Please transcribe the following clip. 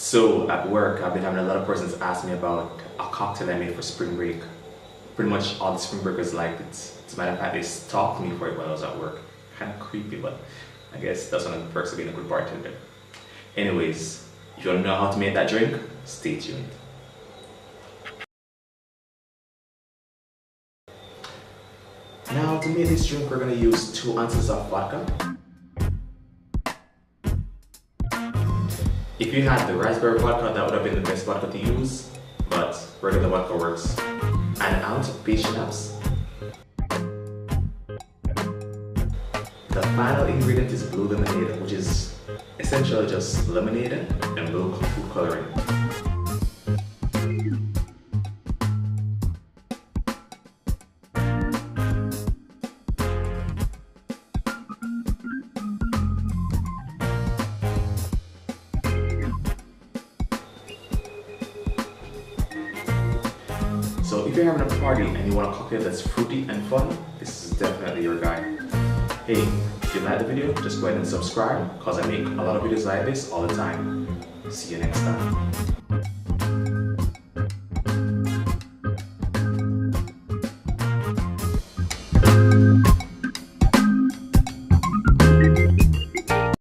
So at work, I've been having a lot of persons ask me about a cocktail I made for spring break. Pretty much all the spring breakers liked it. As a matter of fact, they stalked me for it while I was at work. Kind of creepy, but I guess that's one of the perks of being a good bartender. Anyways, if you want to know how to make that drink, stay tuned. Now to make this drink, we're going to use 2 ounces of vodka. If you had the raspberry vodka, that would have been the best vodka to use, but regular vodka works. An ounce of peach schnapps. The final ingredient is blue lemonade, which is essentially just lemonade and blue food coloring. So if you're having a party and you want a cocktail that's fruity and fun, this is definitely your guy. Hey, if you like the video, just go ahead and subscribe because I make a lot of videos like this all the time. See you next time.